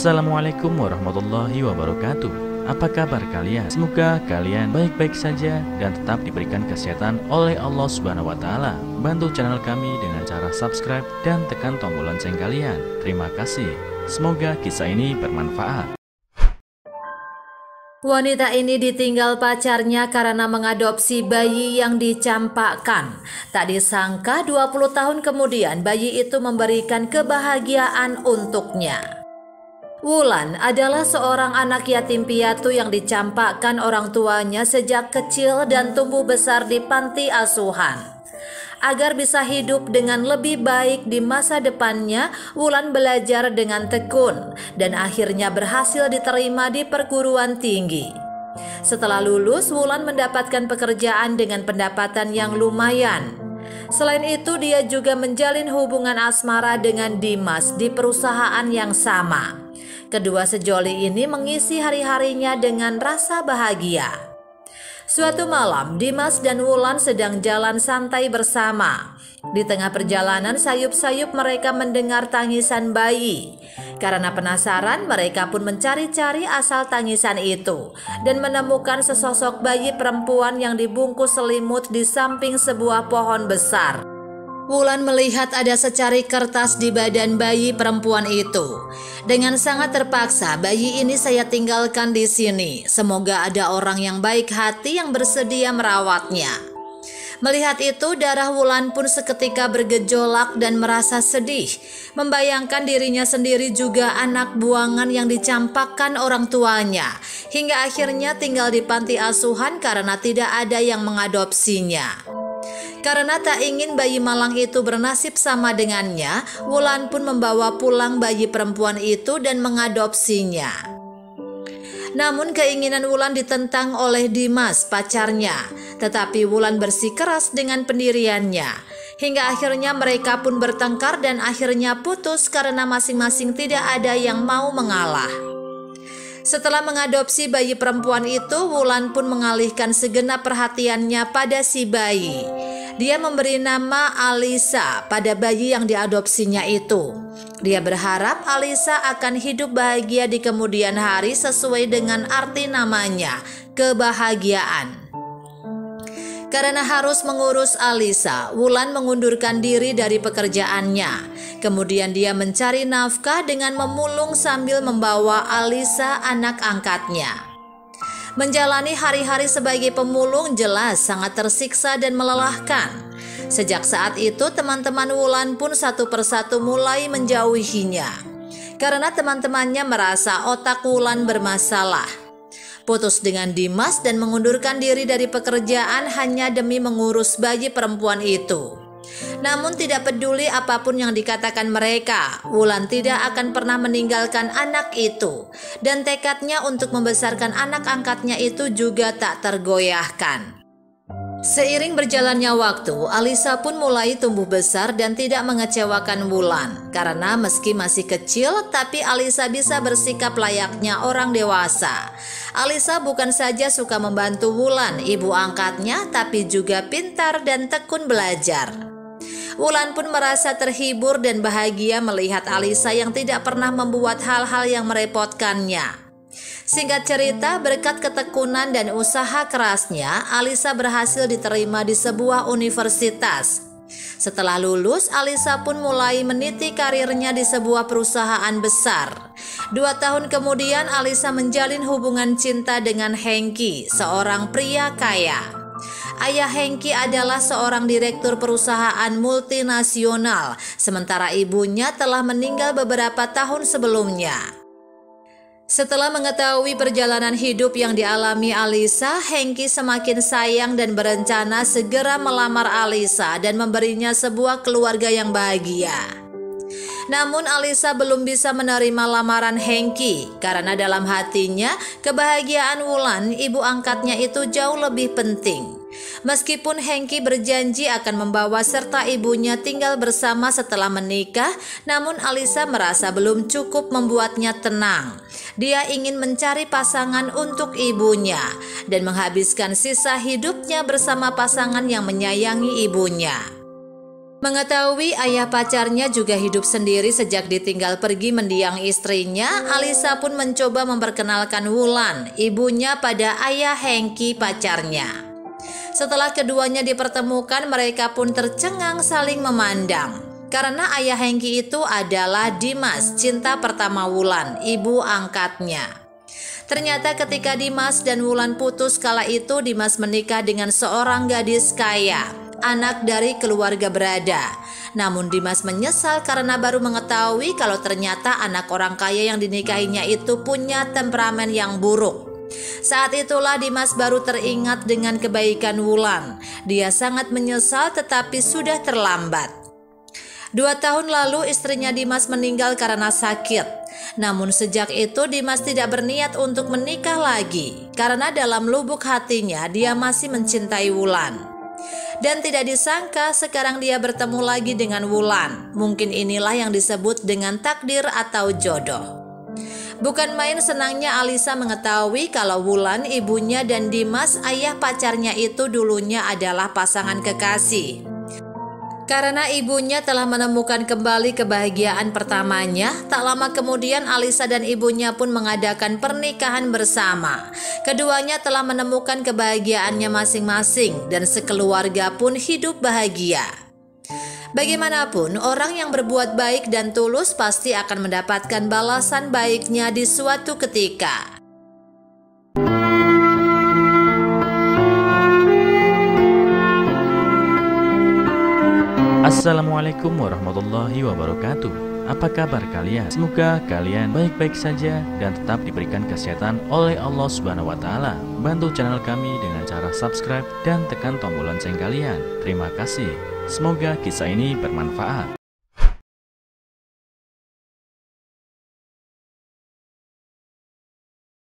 Assalamualaikum warahmatullahi wabarakatuh. Apa kabar kalian? Semoga kalian baik-baik saja dan tetap diberikan kesehatan oleh Allah Subhanahu wa Ta'ala. Bantu channel kami dengan cara subscribe dan tekan tombol lonceng kalian. Terima kasih. Semoga kisah ini bermanfaat. Wanita ini ditinggal pacarnya karena mengadopsi bayi yang dicampakkan. Tak disangka 20 tahun kemudian bayi itu memberikan kebahagiaan untuknya. Wulan adalah seorang anak yatim piatu yang dicampakkan orang tuanya sejak kecil dan tumbuh besar di panti asuhan. Agar bisa hidup dengan lebih baik di masa depannya, Wulan belajar dengan tekun dan akhirnya berhasil diterima di perguruan tinggi. Setelah lulus, Wulan mendapatkan pekerjaan dengan pendapatan yang lumayan. Selain itu, dia juga menjalin hubungan asmara dengan Dimas di perusahaan yang sama. Kedua sejoli ini mengisi hari-harinya dengan rasa bahagia. Suatu malam, Dimas dan Wulan sedang jalan santai bersama. Di tengah perjalanan, sayup-sayup mereka mendengar tangisan bayi. Karena penasaran, mereka pun mencari-cari asal tangisan itu dan menemukan sesosok bayi perempuan yang dibungkus selimut di samping sebuah pohon besar. Wulan melihat ada secari kertas di badan bayi perempuan itu. Dengan sangat terpaksa, bayi ini saya tinggalkan di sini. Semoga ada orang yang baik hati yang bersedia merawatnya. Melihat itu, darah Wulan pun seketika bergejolak dan merasa sedih. Membayangkan dirinya sendiri juga anak buangan yang dicampakkan orang tuanya. Hingga akhirnya tinggal di panti asuhan karena tidak ada yang mengadopsinya. Karena tak ingin bayi malang itu bernasib sama dengannya, Wulan pun membawa pulang bayi perempuan itu dan mengadopsinya. Namun keinginan Wulan ditentang oleh Dimas, pacarnya. Tetapi Wulan bersikeras dengan pendiriannya. Hingga akhirnya mereka pun bertengkar dan akhirnya putus karena masing-masing tidak ada yang mau mengalah. Setelah mengadopsi bayi perempuan itu, Wulan pun mengalihkan segenap perhatiannya pada si bayi. Dia memberi nama Alisa pada bayi yang diadopsinya itu. Dia berharap Alisa akan hidup bahagia di kemudian hari sesuai dengan arti namanya, kebahagiaan. Karena harus mengurus Alisa, Wulan mengundurkan diri dari pekerjaannya. Kemudian dia mencari nafkah dengan memulung sambil membawa Alisa anak angkatnya. Menjalani hari-hari sebagai pemulung jelas sangat tersiksa dan melelahkan. Sejak saat itu teman-teman Wulan pun satu persatu mulai menjauhinya. Karena teman-temannya merasa otak Wulan bermasalah. Putus dengan Dimas dan mengundurkan diri dari pekerjaan hanya demi mengurus bayi perempuan itu. Namun tidak peduli apapun yang dikatakan mereka, Wulan tidak akan pernah meninggalkan anak itu. Dan tekadnya untuk membesarkan anak angkatnya itu juga tak tergoyahkan. Seiring berjalannya waktu, Alisa pun mulai tumbuh besar dan tidak mengecewakan Wulan. Karena meski masih kecil, tapi Alisa bisa bersikap layaknya orang dewasa. Alisa bukan saja suka membantu Wulan, ibu angkatnya, tapi juga pintar dan tekun belajar. Wulan pun merasa terhibur dan bahagia melihat Alisa yang tidak pernah membuat hal-hal yang merepotkannya. Singkat cerita, berkat ketekunan dan usaha kerasnya, Alisa berhasil diterima di sebuah universitas. Setelah lulus, Alisa pun mulai meniti karirnya di sebuah perusahaan besar. 2 tahun kemudian, Alisa menjalin hubungan cinta dengan Hengki, seorang pria kaya. Ayah Hengki adalah seorang direktur perusahaan multinasional, sementara ibunya telah meninggal beberapa tahun sebelumnya. Setelah mengetahui perjalanan hidup yang dialami Alisa, Hengki semakin sayang dan berencana segera melamar Alisa dan memberinya sebuah keluarga yang bahagia. Namun Alisa belum bisa menerima lamaran Hengki karena dalam hatinya kebahagiaan Wulan, ibu angkatnya itu jauh lebih penting. Meskipun Hengki berjanji akan membawa serta ibunya tinggal bersama setelah menikah, namun Alisa merasa belum cukup membuatnya tenang. Dia ingin mencari pasangan untuk ibunya dan menghabiskan sisa hidupnya bersama pasangan yang menyayangi ibunya. Mengetahui ayah pacarnya juga hidup sendiri sejak ditinggal pergi mendiang istrinya, Alisa pun mencoba memperkenalkan Wulan, ibunya, pada ayah Hengki pacarnya. Setelah keduanya dipertemukan, mereka pun tercengang saling memandang. Karena ayah Hengki itu adalah Dimas, cinta pertama Wulan, ibu angkatnya. Ternyata ketika Dimas dan Wulan putus kala itu, Dimas menikah dengan seorang gadis kaya, anak dari keluarga berada. Namun Dimas menyesal karena baru mengetahui kalau ternyata anak orang kaya yang dinikahinya itu punya temperamen yang buruk. Saat itulah Dimas baru teringat dengan kebaikan Wulan. Dia sangat menyesal tetapi sudah terlambat. 2 tahun lalu istrinya Dimas meninggal karena sakit. Namun sejak itu Dimas tidak berniat untuk menikah lagi karena dalam lubuk hatinya dia masih mencintai Wulan. Dan tidak disangka sekarang dia bertemu lagi dengan Wulan. Mungkin inilah yang disebut dengan takdir atau jodoh. Bukan main senangnya Alisa mengetahui kalau Wulan, ibunya, dan Dimas, ayah pacarnya itu dulunya adalah pasangan kekasih. Karena ibunya telah menemukan kembali kebahagiaan pertamanya, tak lama kemudian Alisa dan ibunya pun mengadakan pernikahan bersama. Keduanya telah menemukan kebahagiaannya masing-masing dan sekeluarga pun hidup bahagia. Bagaimanapun, orang yang berbuat baik dan tulus pasti akan mendapatkan balasan baiknya di suatu ketika. Assalamualaikum warahmatullahi wabarakatuh. Apa kabar kalian? Semoga kalian baik-baik saja dan tetap diberikan kesehatan oleh Allah Subhanahu wa Ta'ala. Bantu channel kami dengan cara subscribe dan tekan tombol lonceng kalian. Terima kasih. Semoga kisah ini bermanfaat.